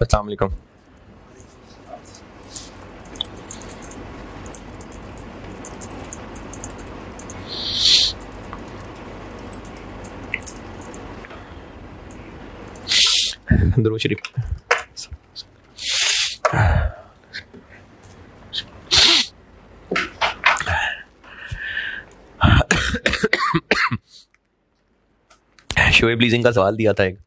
अस्सलाम वालेकुम। दुरूद शरीफ। शोएब लीजिंग का सवाल दिया था एक,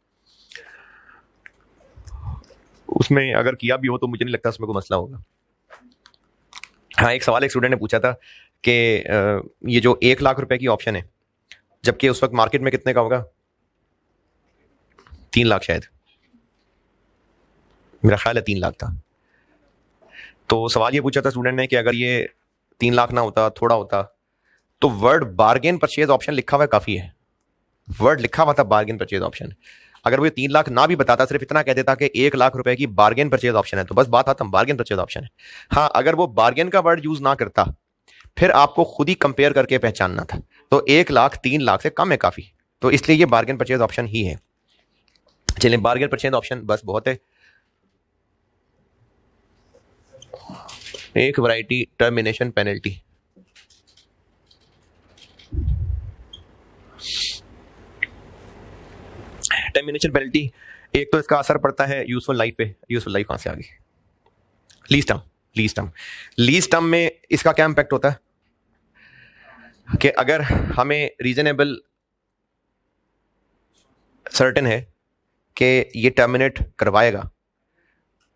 उसमें अगर किया भी हो तो मुझे नहीं लगता उसमें कोई मसला होगा। हाँ, एक सवाल एक स्टूडेंट ने पूछा था कि ये जो 1 लाख रुपए की ऑप्शन है, जबकि उस वक्त मार्केट में कितने का होगा, 3 लाख शायद, मेरा ख्याल है 3 लाख था। तो सवाल ये पूछा था स्टूडेंट ने कि अगर ये 3 लाख ना होता, थोड़ा होता, तो वर्ड बार्गेन परचेज ऑप्शन लिखा हुआ है, काफी है, वर्ड लिखा हुआ था बार्गेन परचेज ऑप्शन। अगर वो 3 लाख ना भी बताता, सिर्फ इतना कह देता कि 1 लाख रुपए की बार्गेन परचेज ऑप्शन है, तो बस बात खत्म, बार्गेन परचेज ऑप्शन है। हाँ, अगर वो बार्गेन का वर्ड यूज ना करता, फिर आपको खुद ही कंपेयर करके पहचानना था। तो 1 लाख 3 लाख से कम है काफी, तो इसलिए ये बार्गेन परचेज ऑप्शन ही है। चलिए, बार्गेन परचेज ऑप्शन बस बहुत है। एक variety termination penalty, termination penalty, एक तो इसका असर पड़ता है यूजफुल लाइफ पे। यूजफुल लाइफ कहां से आ गई, लीज टर्म। लीज टर्म में इसका क्या इंपैक्ट होता है कि अगर हमें रीजनेबल सर्टेन है कि ये टर्मिनेट करवाएगा,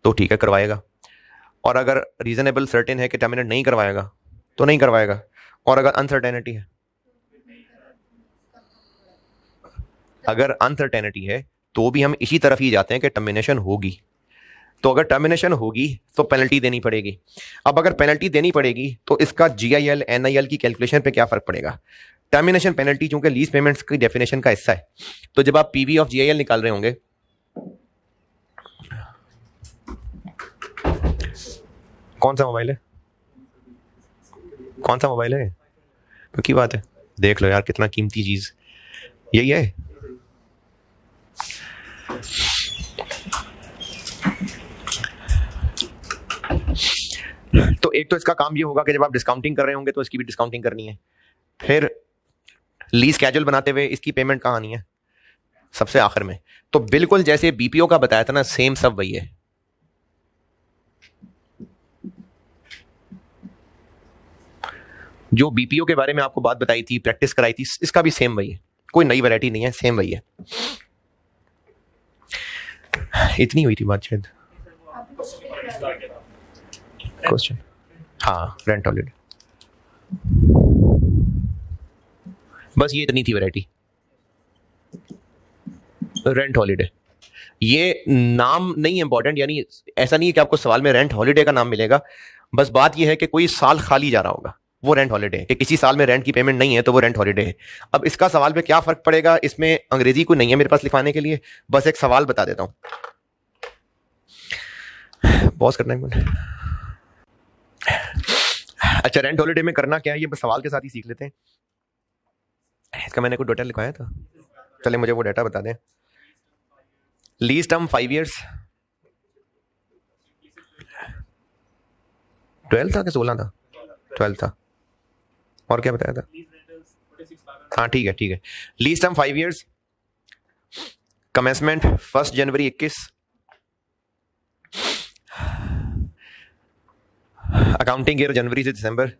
तो ठीक है, करवाएगा। और अगर रीजनेबल सर्टेन है कि टर्मिनेट नहीं करवाएगा, तो नहीं करवाएगा। और अगर अनसर्टेनिटी है, अगर अनसर्टेनिटी है तो भी हम इसी तरफ ही जाते हैं कि टर्मिनेशन होगी। तो अगर टर्मिनेशन होगी तो पेनल्टी देनी पड़ेगी। अब अगर पेनल्टी देनी पड़ेगी तो इसका GIL NIL की कैलकुलेशन पे क्या फर्क पड़ेगा। टर्मिनेशन पेनल्टी चूंकि लीज पेमेंट्स की डेफिनेशन का हिस्सा है, तो जब आप PV ऑफ GIL निकाल रहे होंगे, कौन सा मोबाइल है, कौन सा मोबाइल है, तो की बात है, देख लो यार कितना कीमती चीज, यही है। तो एक तो इसका काम ये होगा कि जब आप डिस्काउंटिंग कर रहे होंगे तो इसकी भी डिस्काउंटिंग करनी है। फिर लीज कैजुअल बनाते हुए इसकी पेमेंट कहाँ आनी है, सबसे आखिर में। तो बिल्कुल जैसे BPO का बताया था ना, सेम सब वही है। जो BPO के बारे में आपको बात बताई थी, प्रैक्टिस कराई थी, इसका भी सेम वही है, कोई नई वैरायटी नहीं है, सेम वही है। इतनी हुई थी बात शायद। क्वेश्चन, हाँ, रेंट हॉलिडे, बस ये इतनी थी वैरायटी, रेंट हॉलिडे। ये नाम नहीं इंपॉर्टेंट, यानी ऐसा नहीं है कि आपको सवाल में रेंट हॉलिडे का नाम मिलेगा, बस बात यह है कि कोई साल खाली जा रहा होगा, वो रेंट हॉलिडे है। कि किसी साल में रेंट की पेमेंट नहीं है तो वो रेंट हॉलिडे है। अब इसका सवाल पे क्या फर्क पड़ेगा, इसमें अंग्रेजी कोई नहीं है मेरे पास लिखवाने के लिए, बस एक सवाल बता देता हूं। पॉज करना है। अच्छा, रेंट हॉलिडे में करना क्या है ये बस सवाल के साथ ही सीख लेते हैं। इसका मैंने कोई डाटा लिखवाया था, चले मुझे वो डाटा बता दें। लीज टर्म 5 years, 12 था कि 16 था, 12 था। और क्या बताया था, हाँ ठीक है। लीज टर्म 5 years, कमेंसमेंट 1 जनवरी 21, अकाउंटिंग ईयर जनवरी से दिसंबर,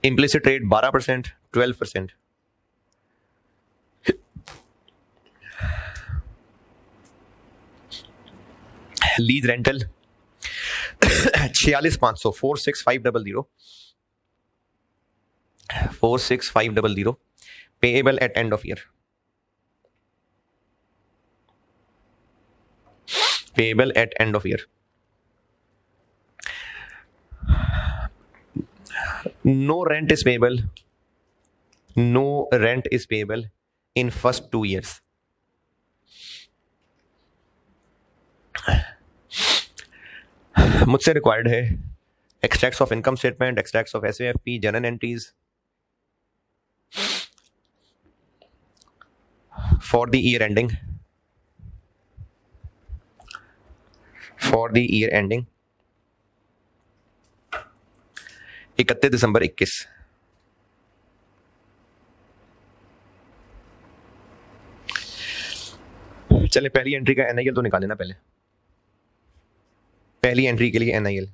implicit rate 12%, 12%, lease rental 46,500, 46,500, 46,500, payable at end of year, payable at end of year. No rent is payable. No rent is payable in first 2 years. मुझसे required है extracts of income statement, extracts of SAFP, general entries, for the year ending 31 दिसंबर 21। चले पहली entry का एनआईएल तो निकाले ना पहले। पहली एंट्री के लिए एनआईएल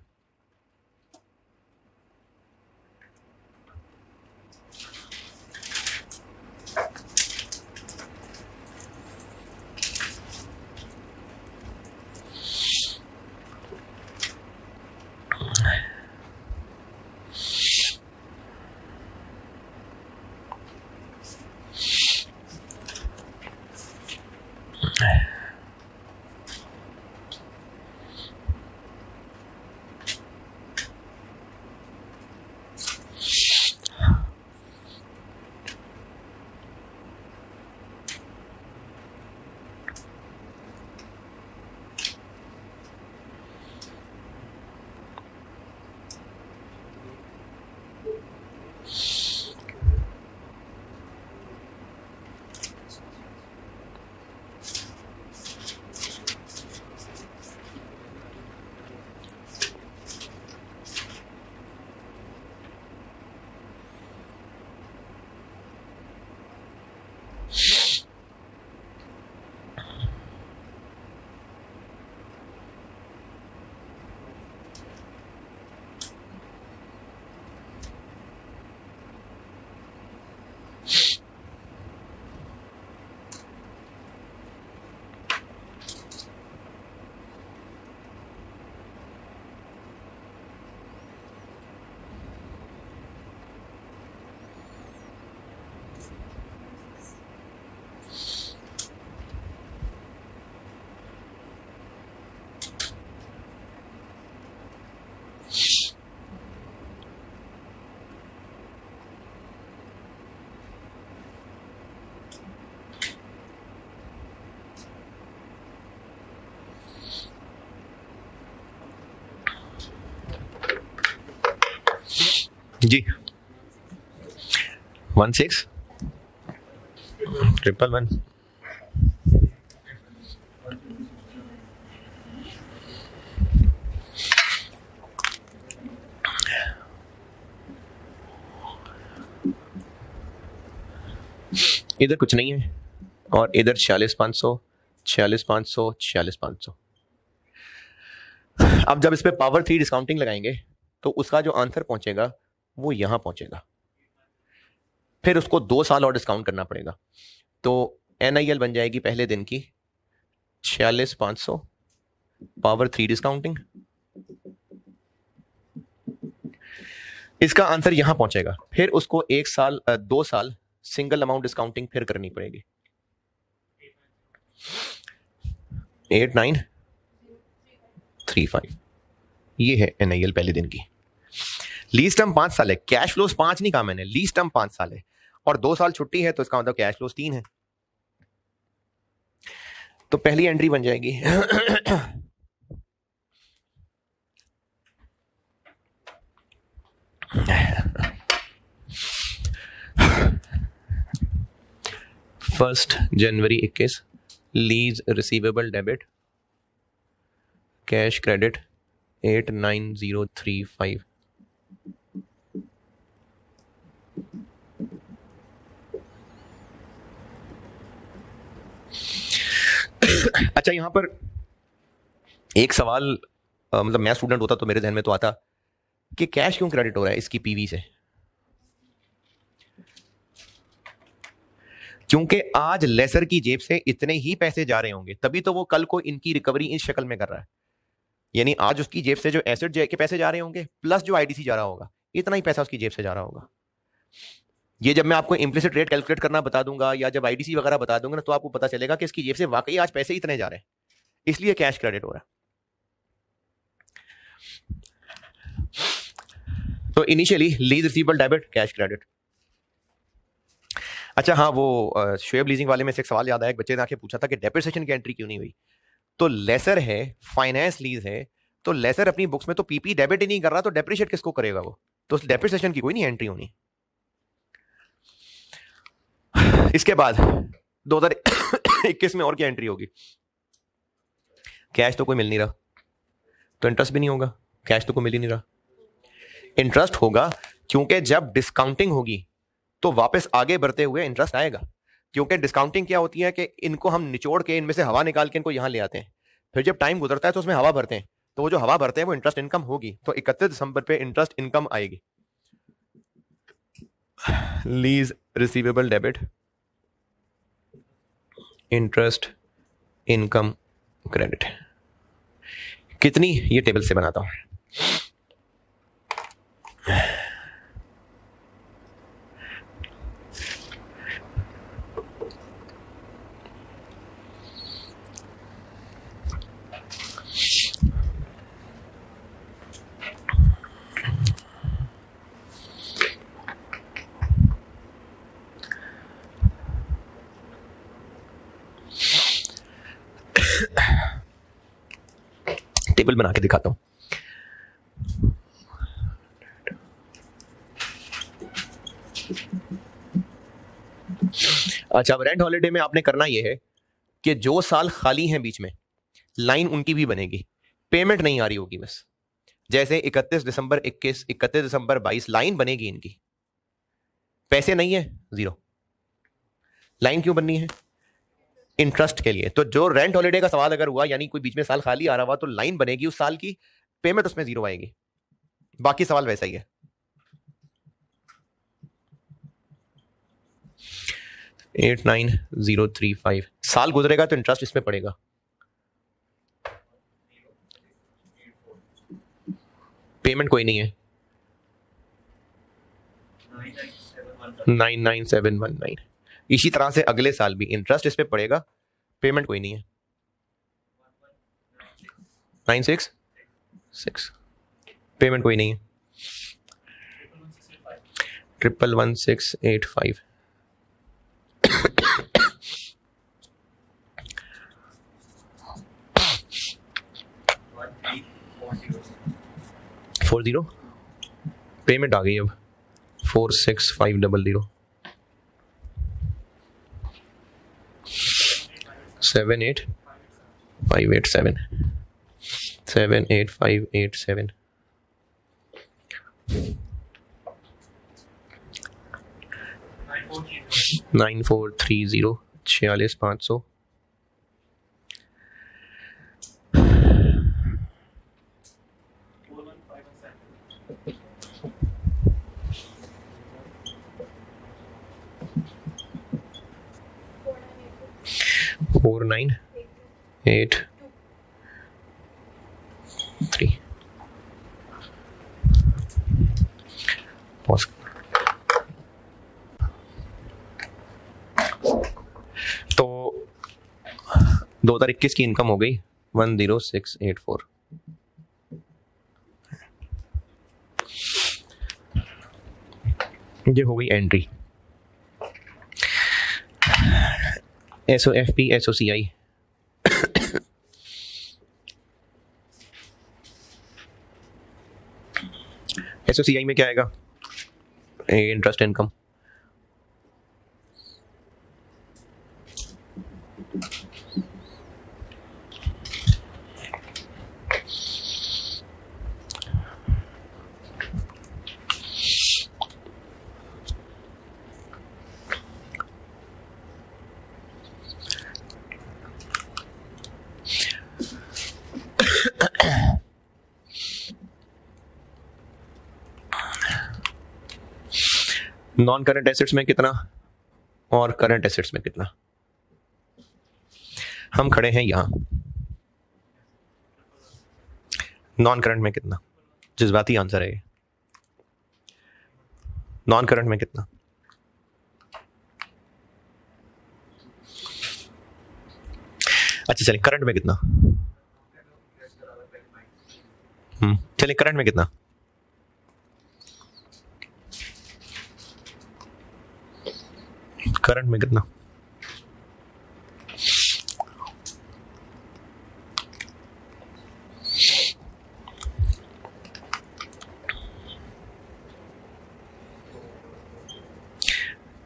जी 16 111 इधर कुछ नहीं है और इधर 46,500 46,500 46,500। अब जब इस पे पावर 3 डिस्काउंटिंग लगाएंगे तो उसका जो आंसर पहुंचेगा वो यहां पहुंचेगा, फिर उसको 2 साल और डिस्काउंट करना पड़ेगा। तो एनआईएल बन जाएगी पहले दिन की 46,500 पावर 3 डिस्काउंटिंग, इसका आंसर यहां पहुंचेगा, फिर उसको 2 साल सिंगल अमाउंट डिस्काउंटिंग फिर करनी पड़ेगी। 8935 ये है एनआईएल पहले दिन की। लीज टर्म 5 साल है, कैश फ्लोस 5 नहीं कहा मैंने, लीज टर्म 5 साल है और 2 साल छुट्टी है तो इसका मतलब कैश फ्लोस 3 है। तो पहली एंट्री बन जाएगी फर्स्ट जनवरी 21 lease receivable debit cash credit 89035। अच्छा यहां पर एक सवाल मतलब मैं स्टूडेंट होता तो मेरे ध्यान में तो आता कि कैश क्यों क्रेडिट हो रहा है इसकी पीवी से, क्योंकि आज लेसर की जेब से इतने ही पैसे जा रहे होंगे तभी तो वो कल को इनकी रिकवरी इस शक्ल में कर रहा है। यानी आज उसकी जेब से जो एसेट के पैसे जा रहे होंगे प्लस जो आईडीसी जा रहा होगा इतना ही पैसा उसकी जेब से जा रहा होगा। ये जब मैं आपको इंप्लिसिट रेट कैलकुलेट करना बता दूंगा या जब आईडीसी वगैरह बता दूंगा ना तो आपको पता चलेगा कि इसकी जेब से वाकई आज पैसे इतने जा रहे हैं, इसलिए कैश क्रेडिट हो रहा है। तो initially lease receivable debit cash credit. अच्छा हाँ वो शुएब लीजिंग वाले में से एक सवाल याद आया, एक बच्चे ने आके पूछा था कि डेप्रिसिएशन की एंट्री क्यों नहीं हुई। तो लेसर है, फाइनेंस लीज है, तो लेसर अपनी बुक्स में तो पीपी डेबिट ही नहीं कर रहा तो डेप्रिशिएट किसको करेगा वो, तो डेप्रिसिएशन की कोई नहीं एंट्री होनी। इसके बाद 2021 में और क्या एंट्री होगी? कैश तो कोई मिल नहीं रहा, तो इंटरेस्ट भी नहीं होगा, कैश तो कोई मिल ही नहीं रहा। इंटरेस्ट होगा क्योंकि जब डिस्काउंटिंग होगी तो वापस आगे बढ़ते हुए इंटरेस्ट आएगा, क्योंकि डिस्काउंटिंग क्या होती है कि इनको हम निचोड़ के इनमें से हवा निकाल के इनको यहां ले आते हैं, फिर जब टाइम गुजरता है तो उसमें हवा भरते हैं, तो वो जो हवा भरते हैं वो इंटरेस्ट इनकम होगी, तो 31 दिसंबर पे इंटरेस्ट इनकम आएगी। Lease receivable debit, interest income credit, कितनी, ये टेबल से बनाता हूं। टेबल बना के दिखाता हूं। अच्छा, रेंट हॉलिडे में आपने करना यह है कि जो साल खाली हैं बीच में, लाइन उनकी भी बनेगी, पेमेंट नहीं आ रही होगी बस, जैसे 31 दिसंबर 21, 31 दिसंबर 22, लाइन बनेगी इनकी, पैसे नहीं है, जीरो। लाइन क्यों बननी है? इंटरेस्ट के लिए। तो जो रेंट हॉलिडे का सवाल अगर हुआ, यानी कोई बीच में साल खाली आ रहा हुआ, तो लाइन बनेगी उस साल की, पेमेंट उसमें जीरो आएगी, बाकी सवाल वैसा ही है। 89035, साल गुजरेगा तो इंटरेस्ट इसमें पड़ेगा, पेमेंट कोई नहीं है। 99719, इसी तरह से अगले साल भी इंटरेस्ट इस पे पड़ेगा, पेमेंट कोई नहीं है। 966, पेमेंट कोई नहीं है। 1111685, 40, पेमेंट आ गई अब 46500, 78587, 78587, 9430, 46500, 4983। तो 2021 की इनकम हो गई 10684। ये हो गई एंट्री। SOFP, SOCI, SOCI में क्या आएगा? Interest income, non current assets में कितना और करंट एसेट्स में कितना। हम खड़े हैं यहां, नॉन करंट में कितना, जज्बाती आंसर है ये। नॉन करंट में कितना? अच्छा चलिए, करंट में कितना? चलिए, करंट में कितना? करंट में कितना?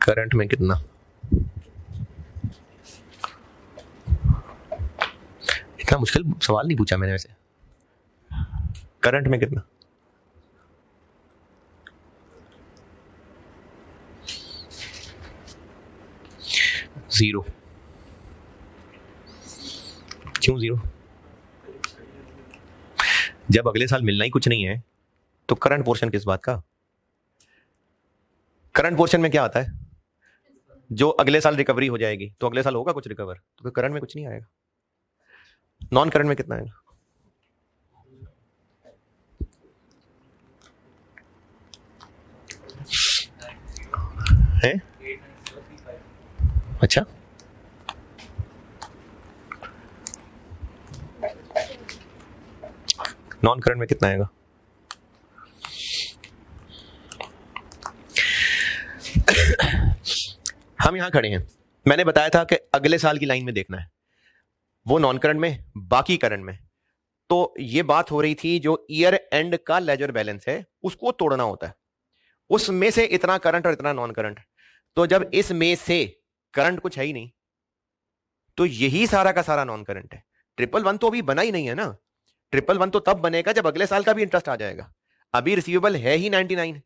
करंट में कितना? इतना मुश्किल सवाल नहीं पूछा मैंने वैसे। करंट में कितना? जीरो। क्यों जीरो? जब अगले साल मिलना ही कुछ नहीं है तो करंट पोर्शन किस बात का? करंट पोर्शन में क्या आता है? जो अगले साल रिकवरी हो जाएगी तो अगले साल होगा कुछ रिकवर, तो फिर करंट में कुछ नहीं आएगा। नॉन करंट में कितना आएगा? है? अच्छा, नॉन करंट में कितना आएगा? हम यहां खड़े हैं, मैंने बताया था कि अगले साल की लाइन में देखना है, वो नॉन करंट में, बाकी करंट में। तो ये बात हो रही थी जो ईयर एंड का लेजर बैलेंस है उसको तोड़ना होता है, उसमें से इतना करंट और इतना नॉन करंट। तो जब इसमें से करंट कुछ है ही नहीं तो यही सारा का सारा नॉन करंट है। 111 तो अभी बना ही नहीं है ना। 111 तो तब बनेगा जब अगले साल का भी इंटरेस्ट आ जाएगा। अभी रिसीवेबल है ही 99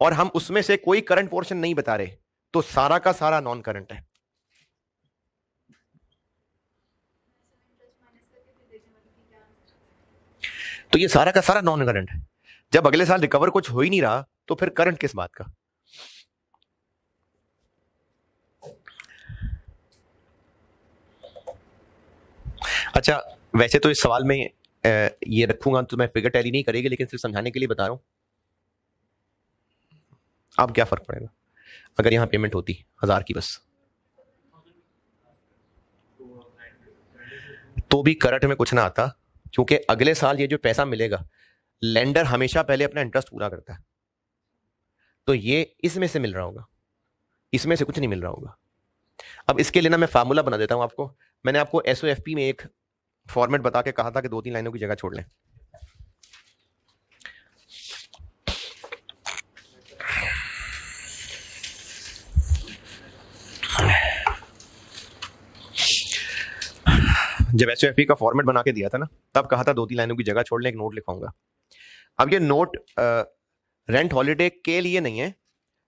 और हम उसमें से कोई करंट पोर्शन नहीं बता रहे, तो सारा का सारा नॉन करंट है। तो ये सारा का सारा नॉन करंट है। जब अगले साल रिकवर कुछ हो ही नहीं रहा तो फिर करंट किस बात का? अच्छा, वैसे तो इस सवाल में ये रखूंगा तो मैं फिगर टैली नहीं करेगी, लेकिन सिर्फ समझाने के लिए बता रहा हूं। अब क्या फर्क पड़ेगा अगर यहां पेमेंट होती 1000 की बस, तो भी करंट में कुछ ना आता, क्योंकि अगले साल ये जो पैसा मिलेगा, लेंडर हमेशा पहले अपना इंटरेस्ट पूरा करता है। तो ये इसमें से मिल रहा होगा, इसमें से कुछ नहीं मिल रहा होगा। अब इसके लिए ना मैं फार्मूला बना देता हूं आपको। मैंने आपको एसओएफपी में एक फॉर्मेट बता के कहा था कि 2-3 लाइनों की जगह छोड़ लें। जब एसओएफपी का फॉर्मेट बना के दिया था ना, तब कहा था 2-3 लाइनों की जगह छोड़ लें, एक नोट लिखाऊंगा। अब ये नोट रेंट हॉलिडे के लिए नहीं है,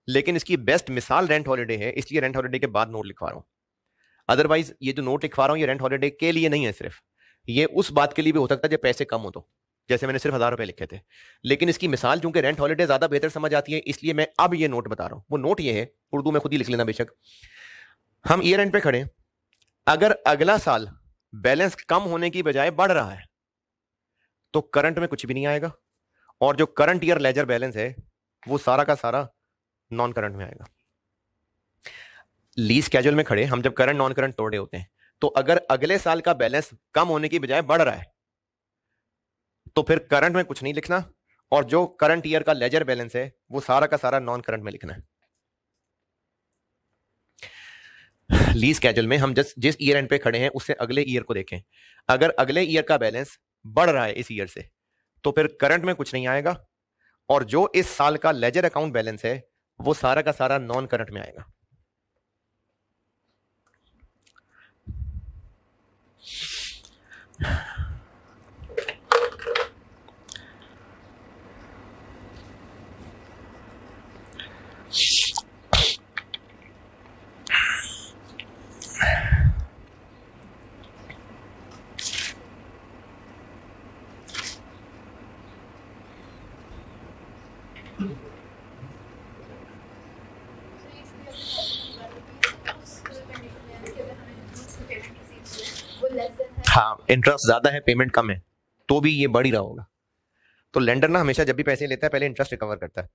लेकिन इसकी बेस्ट मिसाल रेंट हॉलिडे है, इसलिए रेंट हॉलिडे के बाद नोट लिखवा रहा हूं। अदरवाइज ये जो नोट लिखवा रहा हूं ये रेंट हॉलिडे के लिए नहीं है सिर्फ, ये उस बात के लिए भी हो सकता है जब पैसे कम हो तो, जैसे मैंने सिर्फ 1000 रुपए लिखे थे। लेकिन इसकी मिसाल चूंकि रेंट हॉलिडे ज्यादा बेहतर समझ आती है, इसलिए मैं अब ये नोट बता रहा हूं। वो नोट ये है, उर्दू में खुद ही लिख लेना बेशक। हम ईयर एंड पे खड़े, अगर अगला साल बैलेंस कम होने की बजाय बढ़ रहा है तो करंट में कुछ भी नहीं आएगा, और जो करंट ईयर लेजर बैलेंस है वो सारा का सारा नॉन करंट में आएगा। लीज स्केड्यूल में खड़े हम जब करंट नॉन करंट तोड़े होते हैं, तो अगर अगले साल का बैलेंस कम होने की बजाय बढ़ रहा है तो फिर करंट में कुछ नहीं लिखना, और जो करंट ईयर का लेजर बैलेंस है वो सारा का सारा नॉन करंट में लिखना है। लीज स्केड्यूल में हम जिस ईयर एंड पे खड़े हैं उससे अगले ईयर को देखें। अगर अगले ईयर का बैलेंस बढ़ रहा है इस ईयर से, तो फिर करंट में कुछ नहीं आएगा, और जो इस साल का लेजर अकाउंट बैलेंस है वो सारा का सारा नॉन करंट में आएगा। हाँ, इंटरेस्ट ज्यादा है पेमेंट कम है, तो भी ये बढ़ ही रहा होगा। तो लेंडर ना हमेशा जब भी पैसे लेता है पहले इंटरेस्ट रिकवर करता है।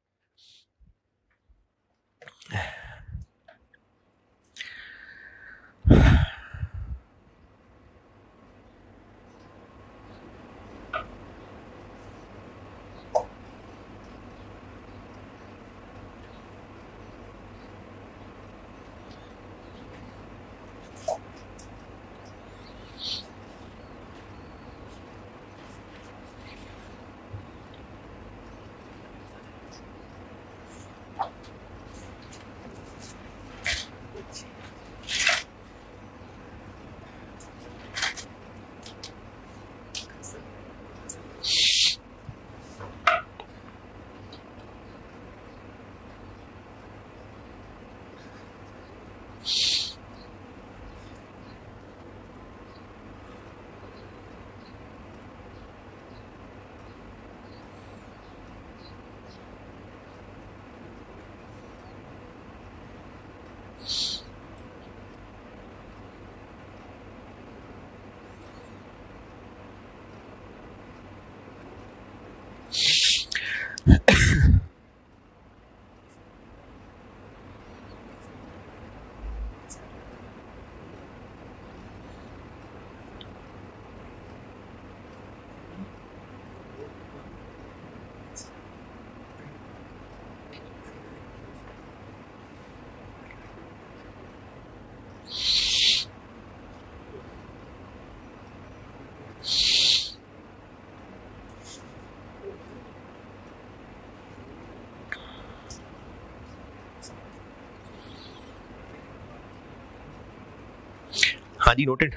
हाँ जी नोटेड।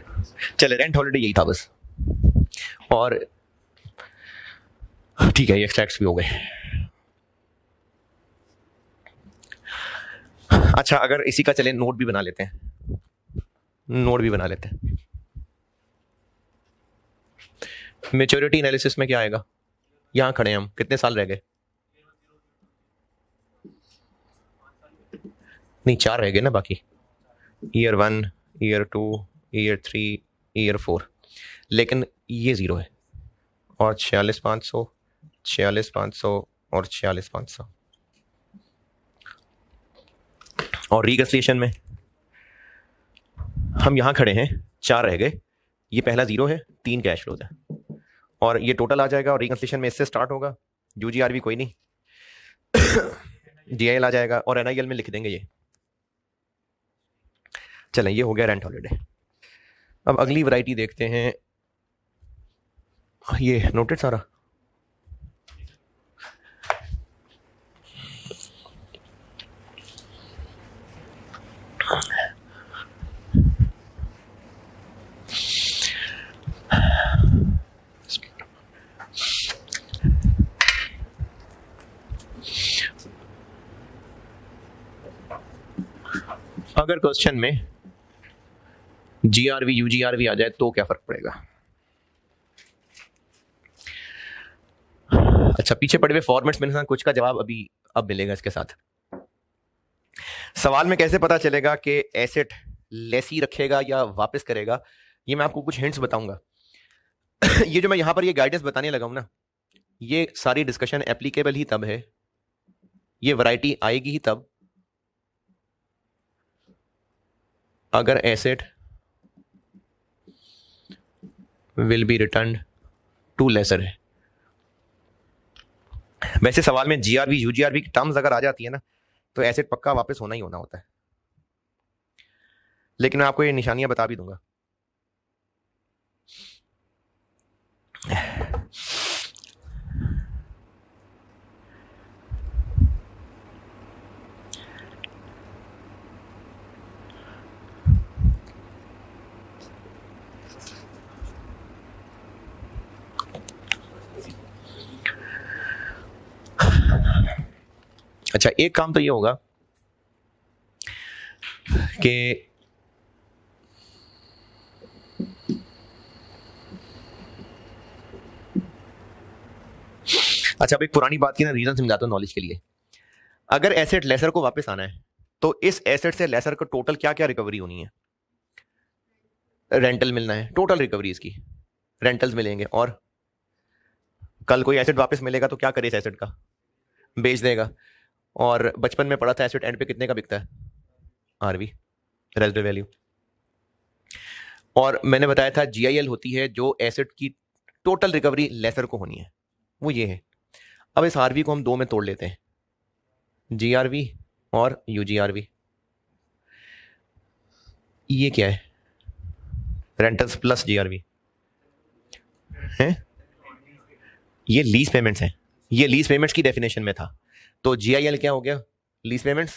चले रेंट हॉलिडे यही था बस, और ठीक है ये एक्सट्रैक्ट्स भी हो गए। अच्छा अगर इसी का चले नोट भी बना लेते हैं, नोट भी बना लेते हैं। मैच्योरिटी एनालिसिस में क्या आएगा, यहां खड़े हैं हम, कितने साल रह गए? नहीं 4 रह गए ना बाकी, ईयर 1, ईयर 2, ईयर 3, ईयर 4, लेकिन ये 0 है, और 46,500, 46,500 और 46,500। और रिकन्सिलिएशन में हम यहां खड़े हैं, 4 रह गए, ये पहला 0 है, 3 कैश फ्लोज है, और ये टोटल आ जाएगा, और रिकन्सिलिएशन में इससे स्टार्ट होगा, यूजीआरवी कोई नहीं, डीआईएल आ जाएगा, और एनआईएल में लिख देंगे ये। चलें ये हो गया रेंट हॉलिडे। अब अगली वैरायटी देखते हैं, ये नोटेड सारा। अगर क्वेश्चन में जीआरवी यूजीआरवी आ जाए तो क्या फर्क पड़ेगा? अच्छा पीछे पड़े हुए फॉर्मेट्स में कुछ का जवाब अभी अब मिलेगा इसके साथ। सवाल में कैसे पता चलेगा कि एसेट लेसी रखेगा या वापस करेगा, ये मैं आपको कुछ हिंट्स बताऊंगा। ये जो मैं यहां पर ये गाइडेंस बताने लगा हूं ना, ये सारी डिस्कशन एप्लीकेबल ही तब है, ये वैरायटी आएगी ही तब अगर asset will be return to lessor है। वैसे सवाल में जीआरवी यूजीआरवी की टर्म्स अगर आ जाती है ना, तो एसेट पक्का वापस होना ही होना होता है, लेकिन मैं आपको ये निशानियां बता भी दूंगा। अच्छा एक काम तो ये होगा कि अच्छा अब एक पुरानी बात की ना रीजन समझाता हूं नॉलेज के लिए। अगर एसेट लेसर को वापस आना है तो इस एसेट से लेसर को टोटल क्या क्या रिकवरी होनी है? रेंटल मिलना है, टोटल रिकवरी इसकी, रेंटल्स मिलेंगे, और कल कोई एसेट वापस मिलेगा तो क्या करे इस एसेट का, बेच देगा। और बचपन में पढ़ा था एसेट एंड पे कितने का बिकता है? RV, residual value. और मैंने बताया था जीआईएल होती है जो एसेट की टोटल रिकवरी लेसर को होनी है, वो ये है। अब इस आरवी को हम 2 में तोड़ लेते हैं, जीआरवी और यूजीआरवी। ये क्या है? रेंटल्स प्लस जीआरवी है, ये लीज पेमेंट्स हैं, ये लीज पेमेंट्स की डेफिनेशन में था, तो जीआईएल क्या हो गया? Lease payments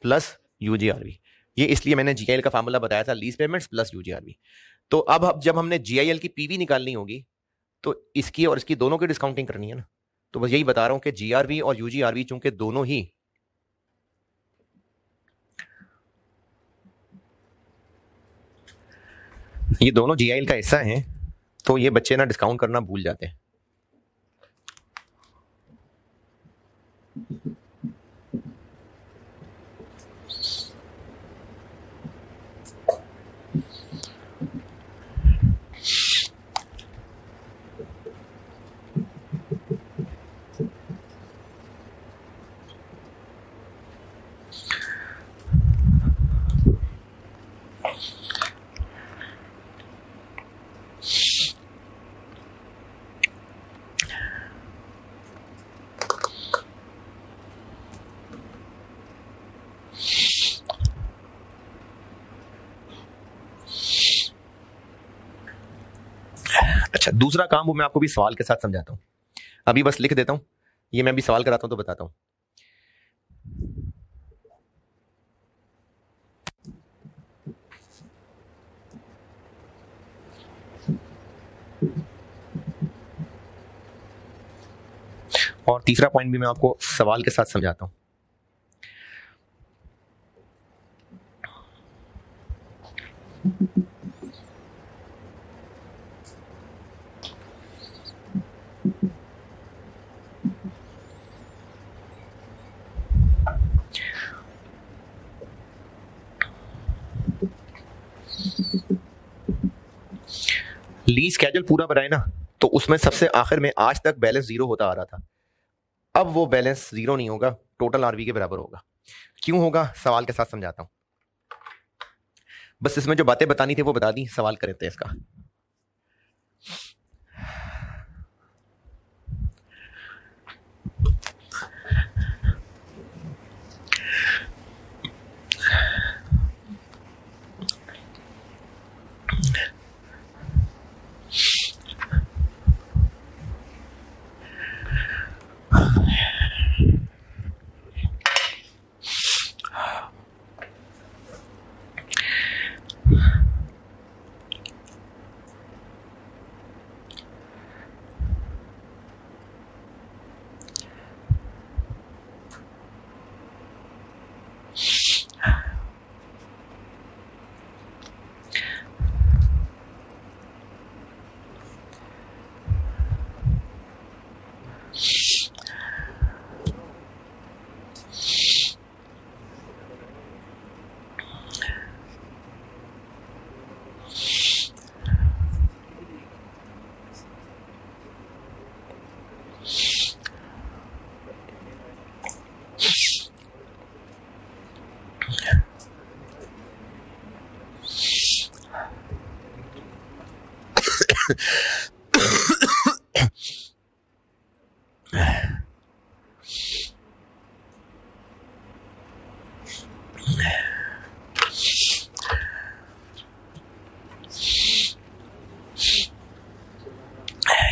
plus UGRV. ये इसलिए मैंने जीआईएल का फार्मूला बताया था, लीज पेमेंट्स प्लस यूजीआरवी। तो अब जब हमने जीआईएल की पीवी निकालनी होगी तो इसकी और इसकी दोनों की डिस्काउंटिंग करनी है ना, तो बस यही बता रहा हूं कि जीआरवी और यूजीआरवी चूंकि दोनों ही ये दोनों जीआईएल का हिस्सा हैं, तो ये बच्चे ना डिस्काउंट करना भूल जाते हैं। अच्छा दूसरा काम वो मैं आपको भी सवाल के साथ समझाता हूं, अभी बस लिख देता हूं, ये मैं अभी सवाल कराता हूं तो बताता हूं। और तीसरा पॉइंट भी मैं आपको सवाल के साथ समझाता हूं। लीज स्केड्यूल पूरा बनाए ना, तो उसमें सबसे आखिर में आज तक बैलेंस जीरो होता आ रहा था। अब वो बैलेंस जीरो नहीं होगा, टोटल आरवी के बराबर होगा। क्यों होगा, सवाल के साथ समझाता हूं। बस इसमें जो बातें बतानी थी वो बता दी, सवाल करते हैं इसका।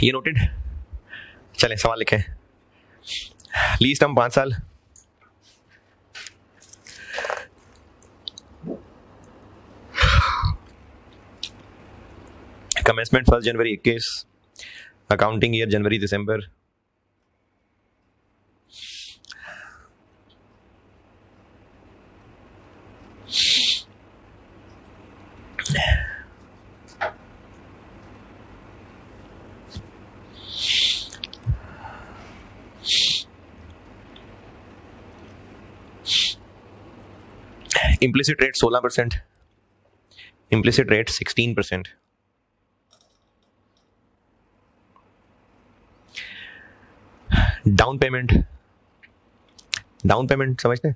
ये नोटेड। चलें सवाल लिखें। लीज टर्म 5 साल, कमेंसमेंट 1 जनवरी 21, अकाउंटिंग ईयर जनवरी दिसंबर, implicit rate 16%, implicit rate 16%, down payment समझते हैं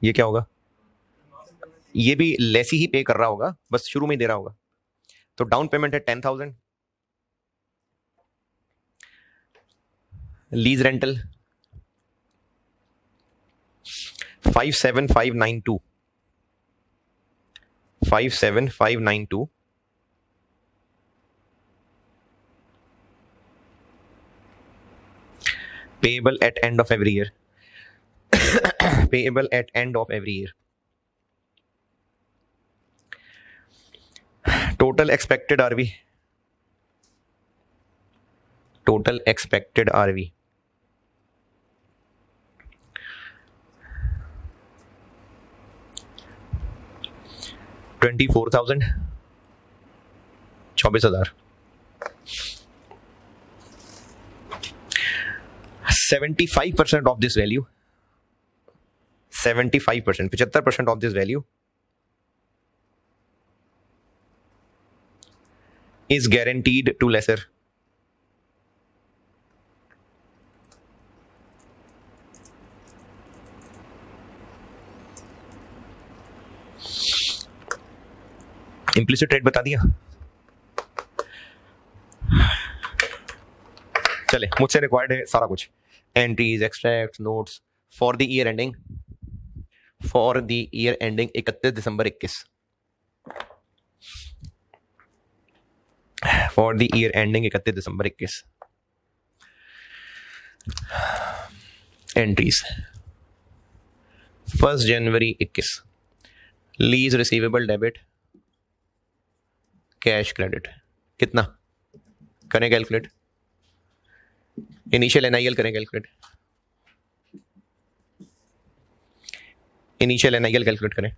ये क्या होगा? ये भी लेसी ही पे कर रहा होगा, बस शुरू में ही दे रहा होगा। तो डाउन पेमेंट है 10,000। Lease rental 57592, 57592, payable at end of every year, payable at end of every year. Total expected RV, total expected RV 24,000, 24,000। 75% of this value, 75%, 75% of this value is guaranteed to lessor. Implicit rate बता दिया। चले, मुझसे required है सारा कुछ, entries, extract, notes for the year ending, for the year ending 31 December 21, for the year ending 31 December 21। Entries 1 जनवरी 21, lease receivable debit, cash credit कितना करें कैलकुलेट? इनिशियल एनआईएल करें कैलकुलेट, इनिशियल एनआईएल कैलकुलेट करें।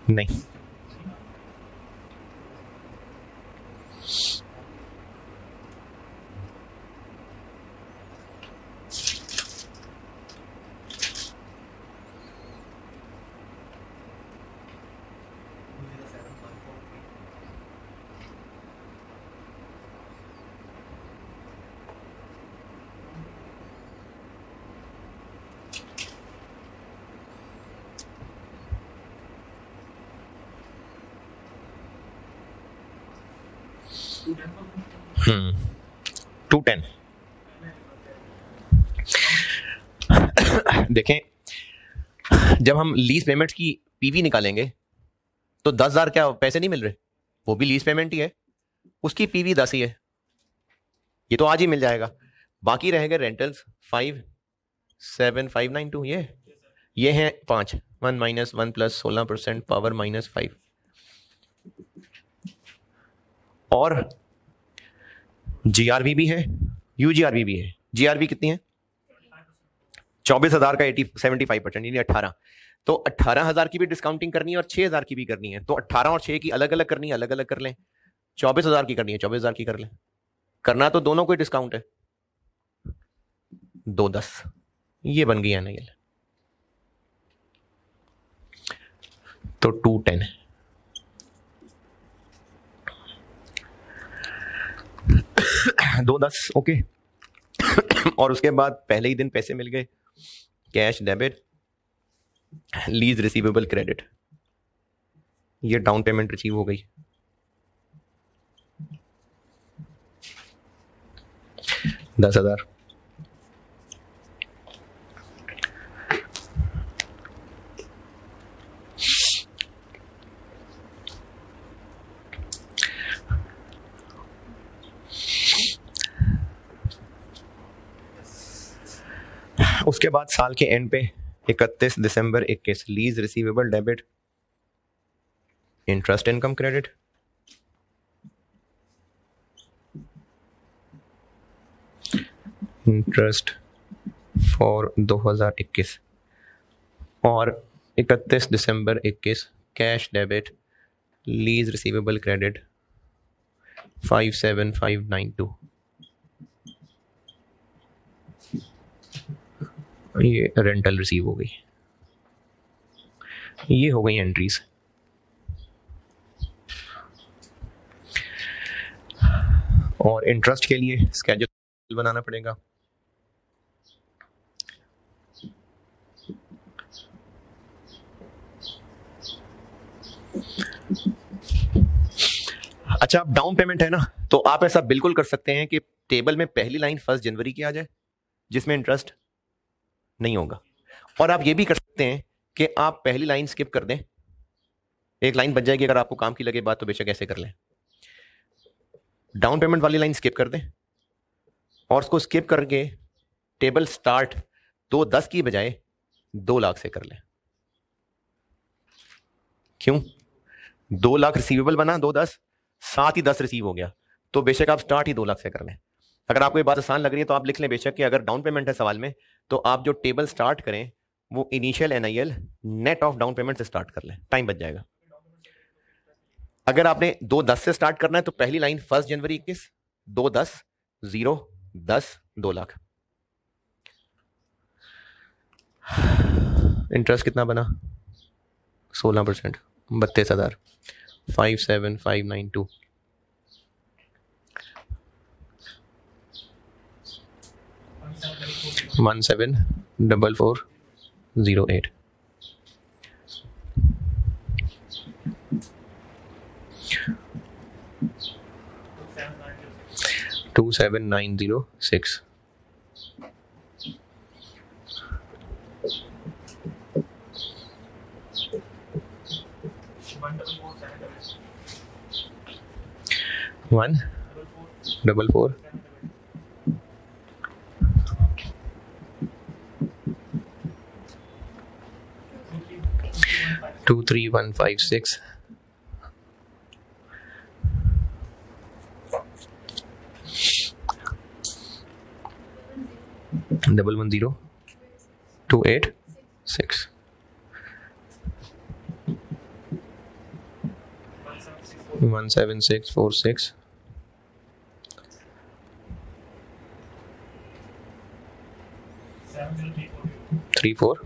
नहीं, टू 10। देखें, जब हम लीज पेमेंट्स की पीवी निकालेंगे तो 10,000 क्या पैसे नहीं मिल रहे, वो भी लीज पेमेंट ही है, उसकी पीवी 10 ही है, ये तो आज ही मिल जाएगा। बाकी रहेंगे रेंटल्स 57592, ये हैं 5, 1 - 1 + 16% पावर -5, और जीआरवी भी है, यूजीआरवी भी है। जीआरवी कितनी है? 24,000 का 75%, यानी 18। तो 18,000 की भी डिस्काउंटिंग करनी है और 6,000 की भी करनी है, तो 18 और 6 की अलग अलग करनी है, अलग अलग कर लें। 24,000 की करनी है, 24,000 की कर लें। करना तो दोनों को ही डिस्काउंट है, 210, ये बन गई एनआईएल। तो 210 210, ओके। और उसके बाद पहले ही दिन पैसे मिल गए, cash debit, lease receivable credit, ये डाउन पेमेंट रिसीव हो गई। $10,000। उसके बाद साल के एंड पे 31 दिसंबर 21, lease receivable debit, interest income credit, interest for 2021, और 31 दिसंबर 21 cash debit, lease receivable credit 57592। ये रेंटल रिसीव हो गई, ये हो गई एंट्रीज। और इंटरेस्ट के लिए स्केड्यूल बनाना पड़ेगा। अच्छा, अब डाउन पेमेंट है ना, तो आप ऐसा बिल्कुल कर सकते हैं कि टेबल में पहली लाइन 1 जनवरी की आ जाए जिसमें इंटरेस्ट नहीं होगा, और आप ये भी कर सकते हैं कि आप पहली लाइन स्किप कर दें, एक लाइन बच जाएगी। अगर आपको काम की लगे बात तो बेशक ऐसे कर लें, डाउन पेमेंट वाली लाइन स्किप कर दें और उसको स्किप करके टेबल स्टार्ट 210 की बजाय 2 लाख से कर लें। क्यों? 2 लाख रिसीवेबल बना, 210, साथ ही 10 रिसीव हो गया, तो बेशक आप स्टार्ट ही 2 लाख से कर लें। अगर आपको ये बात आसान लग रही है तो आप लिख लें बेशक कि अगर डाउन पेमेंट है सवाल में, तो आप जो टेबल स्टार्ट करें वो initial NIL net of down payment से स्टार्ट कर लें, टाइम बच जाएगा। अगर आपने 210 से स्टार्ट करना है तो पहली लाइन 1 जनवरी 21, 210, 0, 10, 2 लाख। इंटरेस्ट कितना बना? 16%, 32,000। 57592 174408 27906 144 23156 11028 17646 34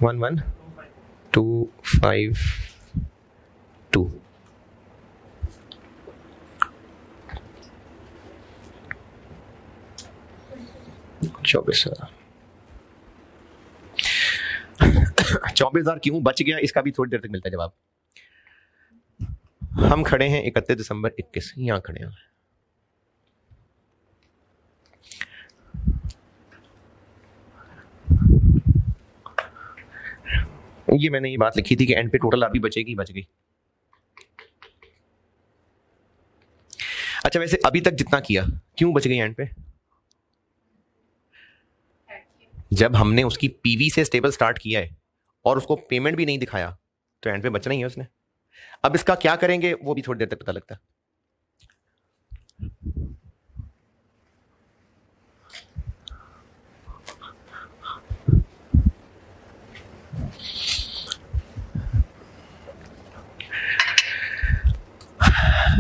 11252 24,000। 24,000 क्यों बच गया, इसका भी थोड़ी देर तक मिलता है जवाब। हम खड़े हैं 31 दिसंबर 21, यहां खड़े हैं। ये मैंने ये बात लिखी थी कि एंड पे टोटल आरबी बचेगी, बच गई। अच्छा, वैसे अभी तक जितना किया क्यों बच गई एंड पे? जब हमने उसकी पीवी से स्टेबल स्टार्ट किया है और उसको पेमेंट भी नहीं दिखाया तो एंड पे बचना ही है उसने। अब इसका क्या करेंगे वो भी थोड़ी देर तक पता लगता है।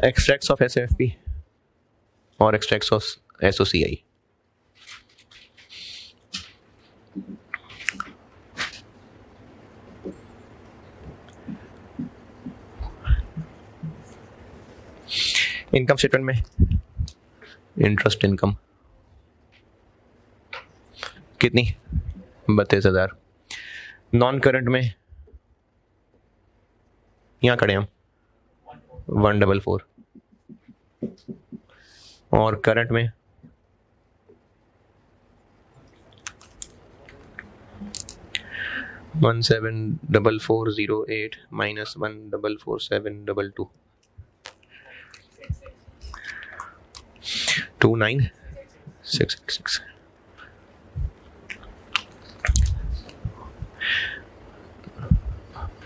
एक्सट्रैक्ट्स ऑफ एसएफपी और extracts of SOCI. Income statement में इंटरेस्ट इनकम कितनी? 32,000। नॉन करंट में यहां खड़े हम 144 और करंट में 174408 माइनस 144,722 29666।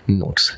Notes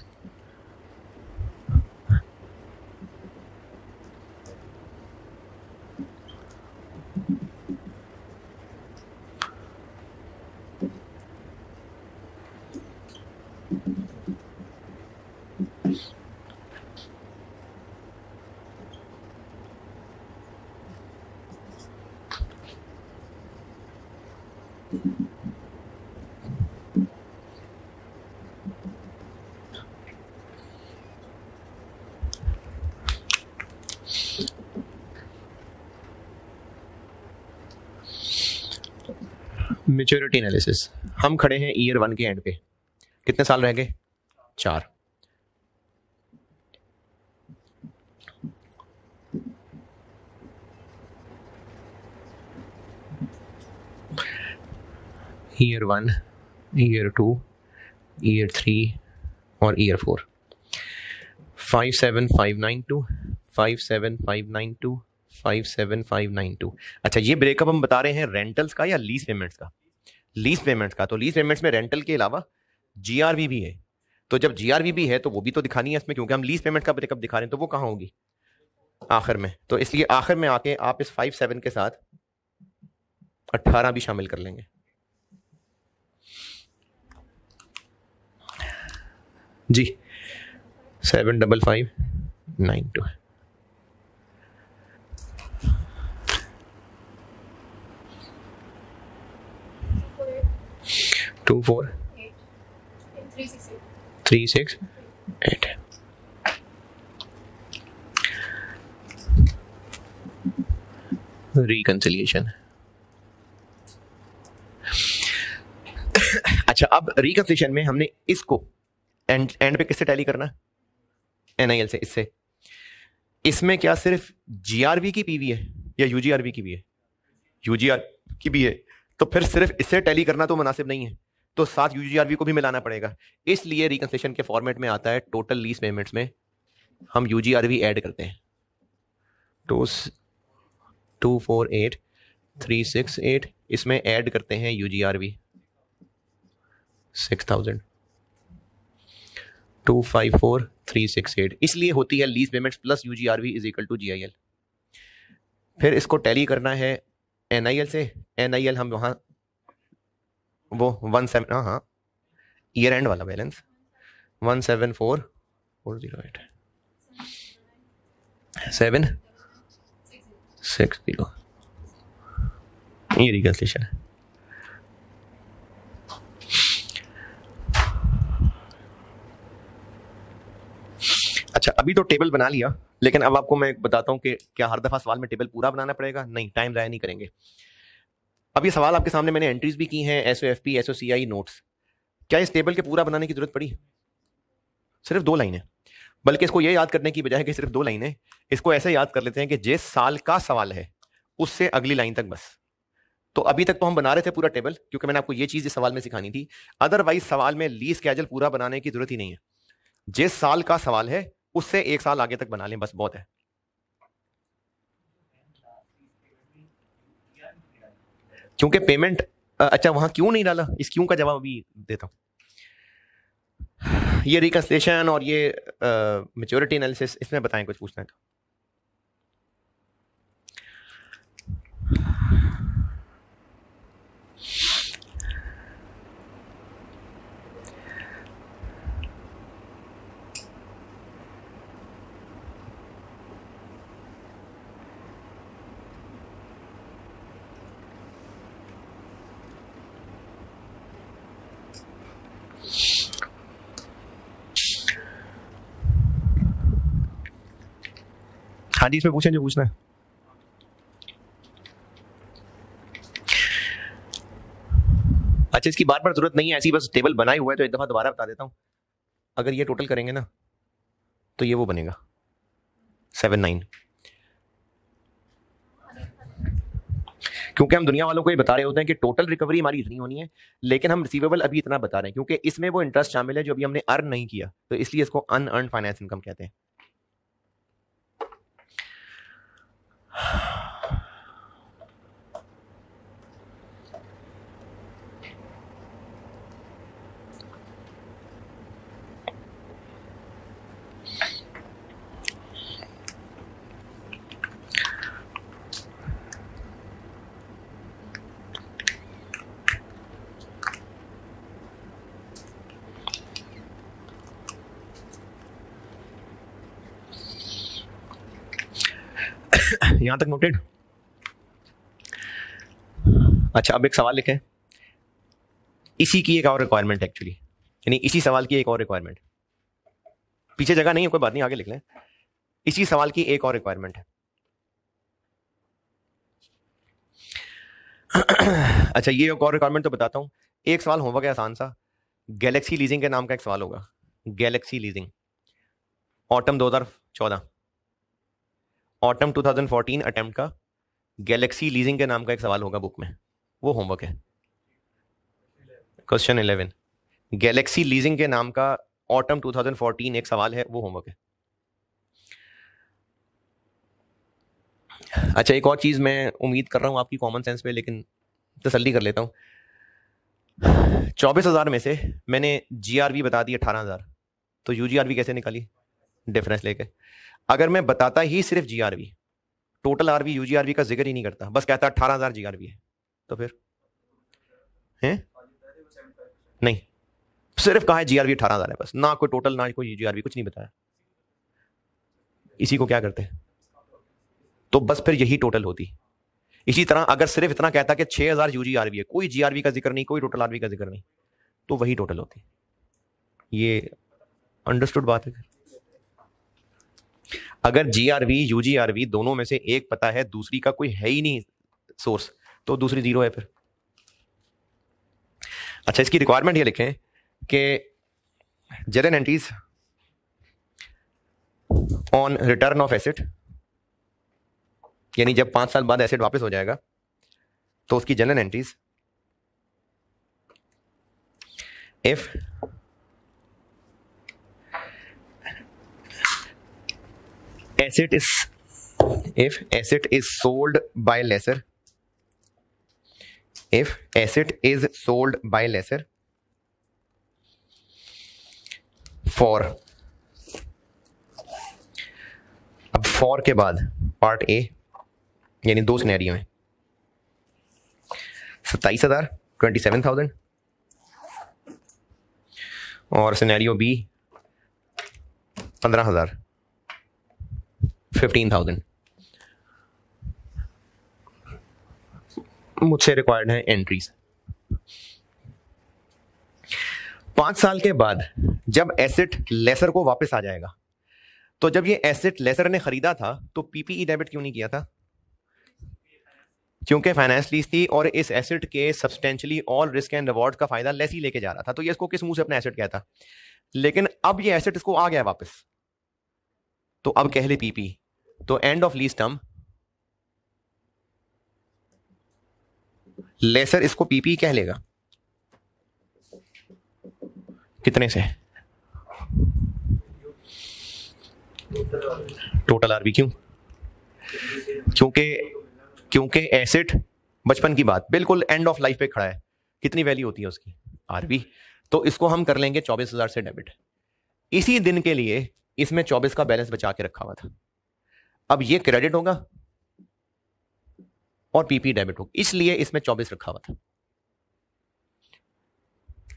maturity analysis. हम खड़े हैं ईयर 1 के एंड पे। कितने साल रह गए? 4। ईयर 1, ईयर 2, ईयर 3 और ईयर 4। 57592 57592 57592। अच्छा, ये ब्रेकअप हम बता रहे हैं रेंटल्स का या लीज पेमेंट्स का? लीज पेमेंट्स का। तो लीज पेमेंट्स में रेंटल के अलावा जीआरवी भी है। तो जब जीआरवी भी है तो वो भी तो दिखानी है इसमें, क्योंकि हम लीज पेमेंट का ब्रेकअप दिखा रहे हैं। तो वो कहाँ होगी? आखिर में। तो इसलिए आखिर में आके आप इस 57 के साथ 18 भी शामिल कर लेंगे। जी 75592 24368 रिकंसिलिएशन। अच्छा, अब रिकंसिलिएशन में हमने इसको एंड पे किससे टैली करना? एनआईएल से। इससे इसमें क्या सिर्फ जीआरवी की पीवी है या यूजीआरवी की भी है? यूजीआर की भी है, तो फिर सिर्फ इससे टैली करना तो मुनासिब नहीं है, तो साथ यूजीआरवी को भी मिलाना पड़ेगा। इसलिए रिकंसिलिएशन के फॉर्मेट में आता है टोटल लीज पेमेंट्स में हम यूजीआरवी ऐड करते हैं। तो 248,368 इसमें ऐड करते हैं यूजीआरवी 6,000 254,368, इसलिए होती है lease payments plus UGRV is equal to GIL. फिर इसको टैली करना है एनआईएल से। एनआईएल हम वहां वो 17 हाँ ईयर एंड वाला बैलेंस 174,408 760 ये रिकंसिलिएशन है। अच्छा, अभी तो टेबल बना लिया, लेकिन अब आपको मैं बताता हूं कि क्या हर दफा सवाल में टेबल पूरा बनाना पड़ेगा? नहीं, टाइम जाया नहीं करेंगे। अब ये सवाल आपके सामने मैंने एंट्रीज भी की हैं, एसओएफपी, एसओसीआई, नोट्स। क्या इस टेबल के पूरा बनाने की जरूरत पड़ी? सिर्फ 2 लाइनें। बल्कि इसको ये याद करने की बजाय कि सिर्फ 2 लाइनें, इसको ऐसे याद कर लेते हैं कि जिस साल का सवाल है उससे अगली लाइन तक बस। तो अभी तक तो हम बना रहे थे पूरा टेबल, क्योंकि मैंने आपको ये चीज इस सवाल में सिखानी थी। अदरवाइज सवाल में लीज स्केड्यूल पूरा बनाने की जरूरत ही नहीं है। जिस साल का सवाल है उससे 1 साल आगे तक बना लें, बस बहुत है। क्योंकि पेमेंट अच्छा वहां क्यों नहीं डाला, इस क्यों का जवाब अभी देता हूं। ये रिकंसिलिएशन और ये मैच्योरिटी एनालिसिस, इसमें बताएं, कुछ पूछना है तो। हाँ जी, इसमें पूछें जो पूछना है। अच्छा, इसकी बार बार जरूरत नहीं है, ऐसी बस टेबल बनाई हुआ है तो एक दफा दोबारा बता देता हूं। अगर ये टोटल करेंगे ना तो ये वो बनेगा 79। क्योंकि हम दुनिया वालों को ये बता रहे होते हैं कि टोटल रिकवरी हमारी इतनी होनी है, लेकिन हम रिसीवेबल अभी इतना बता रहे हैं क्योंकि इसमें वो इंटरेस्ट शामिल है जो अभी हमने अर्न नहीं किया, तो इसलिए इसको अनअर्न्ड फाइनेंस इनकम कहते हैं। यहां तक नोटेड? अच्छा, अब एक सवाल लिखें। इसी की एक और रिक्वायरमेंट एक्चुअली, यानी इसी सवाल की एक और रिक्वायरमेंट, पीछे जगह नहीं है कोई बात नहीं, आगे लिख लें। इसी सवाल की एक और रिक्वायरमेंट है। अच्छा, ये एक और रिक्वायरमेंट तो बताता हूं। एक सवाल होमवर्क है आसान सा, गैलेक्सी लीजिंग के नाम का एक सवाल होगा। Galaxy Leasing autumn 2014, autumn 2014 attempt का गैलेक्सी लीजिंग के नाम का एक सवाल होगा बुक में, वो होमवर्क है। क्वेश्चन 11, गैलेक्सी लीजिंग के नाम का ऑटम 2014 एक सवाल है, वो होमवर्क है। अच्छा, एक और चीज मैं उम्मीद कर रहा हूं आपकी कॉमन सेंस पे, लेकिन तसल्ली कर लेता हूं। 24,000 में से मैंने जीआरवी बता दी 18,000, तो यूजीआरवी कैसे निकाली? डिफरेंस लेके। अगर मैं बताता ही सिर्फ जीआरवी, टोटल आरवी यूजीआरवी का जिक्र ही नहीं करता, बस कहता 18,000 जीआरवी है, तो फिर हैं? नहीं, सिर्फ कहा है जीआरवी 18,000 है बस, ना कोई टोटल ना कोई जीआरवी, कुछ नहीं बताया। इसी को क्या करते हैं, तो बस फिर यही टोटल होती। इसी तरह अगर सिर्फ इतना कहता कि 6,000 यूजीआरवी है, कोई जीआरवी का जिक्र नहीं, कोई टोटल आरवी का जिक्र नहीं, तो वही टोटल होती। ये अंडरस्टूड बात है। अगर जीआरवी यूजीआरवी दोनों में से एक पता है, दूसरी का कोई है ही नहीं सोर्स, तो दूसरी जीरो है फिर। अच्छा, इसकी रिक्वायरमेंट ये लिखें कि general entries on return of asset, यानी जब 5 साल बाद एसेट वापस हो जाएगा तो उसकी general entries if asset is sold by lessor, if asset is sold by lessor for, अब फॉर के बाद पार्ट ए, यानी दो सिनेरियो हैं, 27,000 27,000 और सिनेरियो बी 15,000 15,000। मुझसे रिक्वायर्ड है एंट्रीज। 5 साल के बाद जब एसेट लेसर को वापस आ जाएगा, तो जब ये एसेट लेसर ने खरीदा था तो पीपीई डेबिट क्यों नहीं किया था? क्योंकि फाइनेंस लीज थी और इस एसेट के substantially all risk and reward का फायदा लेस ही लेके जा रहा था, तो ये इसको किस मुंह से अपना एसेट कहता। लेकिन अब ये एसेट इसको आ गया वापस, तो अब कह ले पीपी, तो end of lease term lessor इसको पीपी कह लेगा। कितने से? Total RB. क्यों? क्योंकि एसेट बचपन की बात बिल्कुल एंड ऑफ लाइफ पे खड़ा है, कितनी वैल्यू होती है उसकी? आरबी। तो इसको हम कर लेंगे 24,000 से डेबिट। इसी दिन के लिए इसमें 24 का बैलेंस बचा के रखा हुआ था। अब ये क्रेडिट होगा और पीपी डेबिट होगा, इसलिए इसमें 24 रखा हुआ था।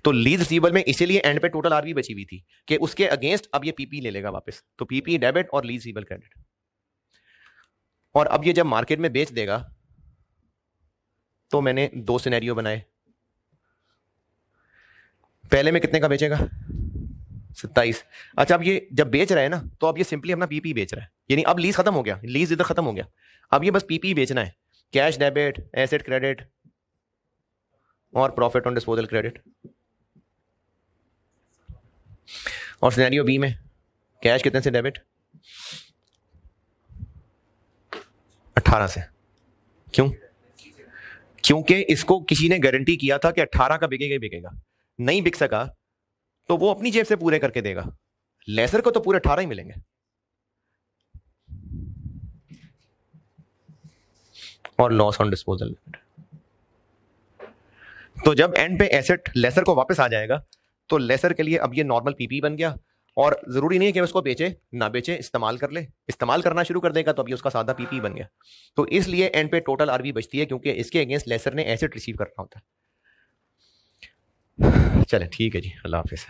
तो लीज रिसीवेबल में इसीलिए एंड पे टोटल आरबी बची हुई थी कि उसके अगेंस्ट अब ये पीपी ले लेगा वापस, तो पीपी डेबिट और लीज रिसीवेबल क्रेडिट। और अब ये जब मार्केट में बेच देगा, तो मैंने 2 सिनेरियो बनाए। पहले में कितने का बेचेगा? 27। अच्छा, अब ये जब बेच रहा है ना, तो अब ये सिंपली अपना पीपी बेच रहा है, यानी अब लीज खत्म हो गया, लीज इधर खत्म हो गया, अब ये बस पीपी बेचना है। कैश डेबिट, एसेट क्रेडिट और प्रॉफिट ऑन डिस्पोजल क्रेडिट। और सिनेरियो बी में कैश कितने से डेबिट? 18 से। क्यों? क्योंकि इसको किसी ने गारंटी किया था कि 18 का बिकेगा ही बिकेगा, नहीं बिक सका तो वो अपनी जेब से पूरे करके देगा, लेसर को तो पूरे 18 ही मिलेंगे। और लॉस ऑन डिस्पोजल। तो जब एंड पे एसेट लेसर को वापस आ जाएगा, तो लेसर के लिए अब ये नॉर्मल पीपी बन गया, और जरूरी नहीं है कि उसको बेचे ना बेचे, इस्तेमाल कर ले, इस्तेमाल करना शुरू कर देगा तो अभी उसका सादा पीपी बन गया। तो इसलिए एंड पे टोटल आरबी बचती है, क्योंकि इसके अगेंस्ट लेसर ने एसेट रिसीव करना होता है। चले ठीक है जी, अल्लाह हाफिज।